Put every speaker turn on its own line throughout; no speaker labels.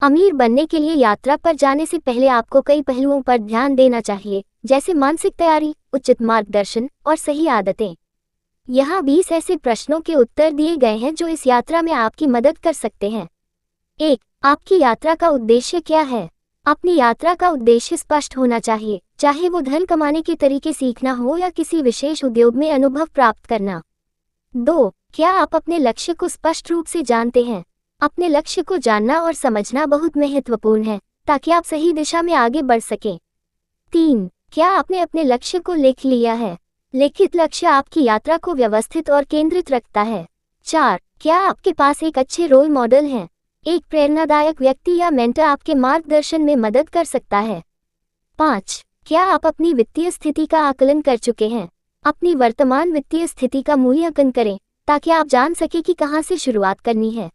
अमीर बनने के लिए यात्रा पर जाने से पहले आपको कई पहलुओं पर ध्यान देना चाहिए, जैसे मानसिक तैयारी, उचित मार्गदर्शन और सही आदतें। यहाँ 20 ऐसे प्रश्नों के उत्तर दिए गए हैं जो इस यात्रा में आपकी मदद कर सकते हैं। 1. आपकी यात्रा का उद्देश्य क्या है? अपनी यात्रा का उद्देश्य स्पष्ट होना चाहिए, चाहे वो धन कमाने के तरीके सीखना हो या किसी विशेष उद्योग में अनुभव प्राप्त करना। 2. क्या आप अपने लक्ष्य को स्पष्ट रूप से जानते हैं? अपने लक्ष्य को जानना और समझना बहुत महत्वपूर्ण है, ताकि आप सही दिशा में आगे बढ़ सकें। 3. क्या आपने अपने लक्ष्य को लिख लिया है? लिखित लक्ष्य आपकी यात्रा को व्यवस्थित और केंद्रित रखता है। 4. क्या आपके पास एक अच्छे रोल मॉडल हैं? एक प्रेरणादायक व्यक्ति या मेंटर आपके मार्गदर्शन में मदद कर सकता है। 5. क्या आप अपनी वित्तीय स्थिति का आकलन कर चुके हैं? अपनी वर्तमान वित्तीय स्थिति का मूल्यांकन करें, ताकि आप जान सकें कि कहां से शुरुआत करनी है।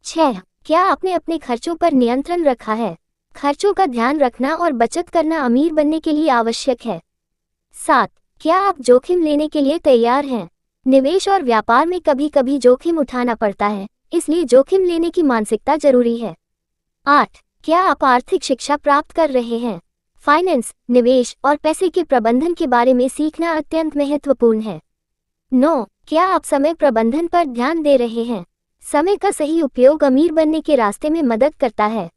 6. क्या आपने अपने खर्चों पर नियंत्रण रखा है? खर्चों का ध्यान रखना और बचत करना अमीर बनने के लिए आवश्यक है। 7. क्या आप जोखिम लेने के लिए तैयार हैं? निवेश और व्यापार में कभी कभी जोखिम उठाना पड़ता है, इसलिए जोखिम लेने की मानसिकता जरूरी है। 8. क्या आप आर्थिक शिक्षा प्राप्त कर रहे हैं? फाइनेंस, निवेश और पैसे के प्रबंधन के बारे में सीखना अत्यंत महत्वपूर्ण है। 9. क्या आप समय प्रबंधन पर ध्यान दे रहे हैं? समय का सही उपयोग अमीर बनने के रास्ते में मदद करता है।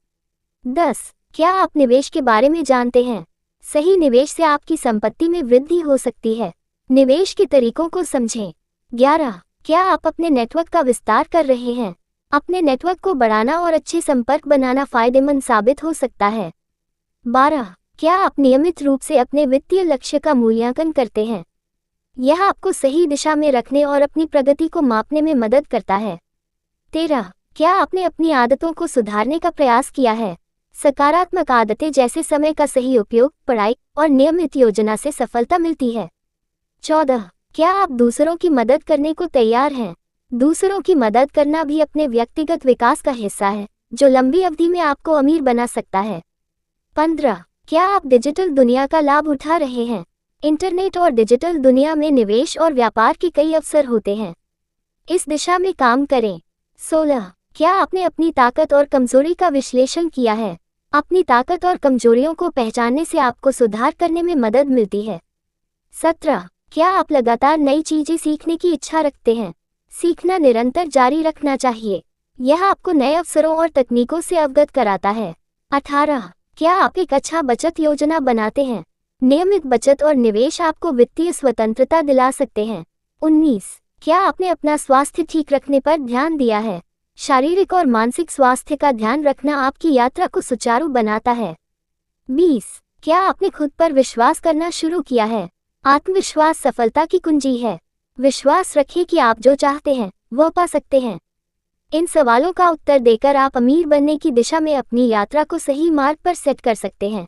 10. क्या आप निवेश के बारे में जानते हैं? सही निवेश से आपकी संपत्ति में वृद्धि हो सकती है। निवेश के तरीकों को समझें। 11. क्या आप अपने नेटवर्क का विस्तार कर रहे हैं? अपने नेटवर्क को बढ़ाना और अच्छे संपर्क बनाना फायदेमंद साबित हो सकता है। 12. क्या आप नियमित रूप से अपने वित्तीय लक्ष्य का मूल्यांकन करते हैं? यह आपको सही दिशा में रखने और अपनी प्रगति को मापने में मदद करता है। 13. क्या आपने अपनी आदतों को सुधारने का प्रयास किया है? सकारात्मक आदतें जैसे समय का सही उपयोग, पढ़ाई और नियमित योजना से सफलता मिलती है। 14. क्या आप दूसरों की मदद करने को तैयार हैं? दूसरों की मदद करना भी अपने व्यक्तिगत विकास का हिस्सा है, जो लंबी अवधि में आपको अमीर बना सकता है। 15. क्या आप डिजिटल दुनिया का लाभ उठा रहे हैं? इंटरनेट और डिजिटल दुनिया में निवेश और व्यापार के कई अवसर होते हैं। इस दिशा में काम करें। 16. क्या आपने अपनी ताकत और कमजोरी का विश्लेषण किया है? अपनी ताकत और कमजोरियों को पहचानने से आपको सुधार करने में मदद मिलती है। 17. क्या आप लगातार नई चीजें सीखने की इच्छा रखते हैं? सीखना निरंतर जारी रखना चाहिए। यह आपको नए अवसरों और तकनीकों से अवगत कराता है। 18. क्या आप एक अच्छा बचत योजना बनाते हैं? नियमित बचत और निवेश आपको वित्तीय स्वतंत्रता दिला सकते हैं। 19. क्या आपने अपना स्वास्थ्य ठीक रखने पर ध्यान दिया है? शारीरिक और मानसिक स्वास्थ्य का ध्यान रखना आपकी यात्रा को सुचारू बनाता है। 20. क्या आपने खुद पर विश्वास करना शुरू किया है? आत्मविश्वास सफलता की कुंजी है। विश्वास रखिए कि आप जो चाहते हैं, वह पा सकते हैं। इन सवालों का उत्तर देकर आप अमीर बनने की दिशा में अपनी यात्रा को सही मार्ग पर सेट कर सकते हैं।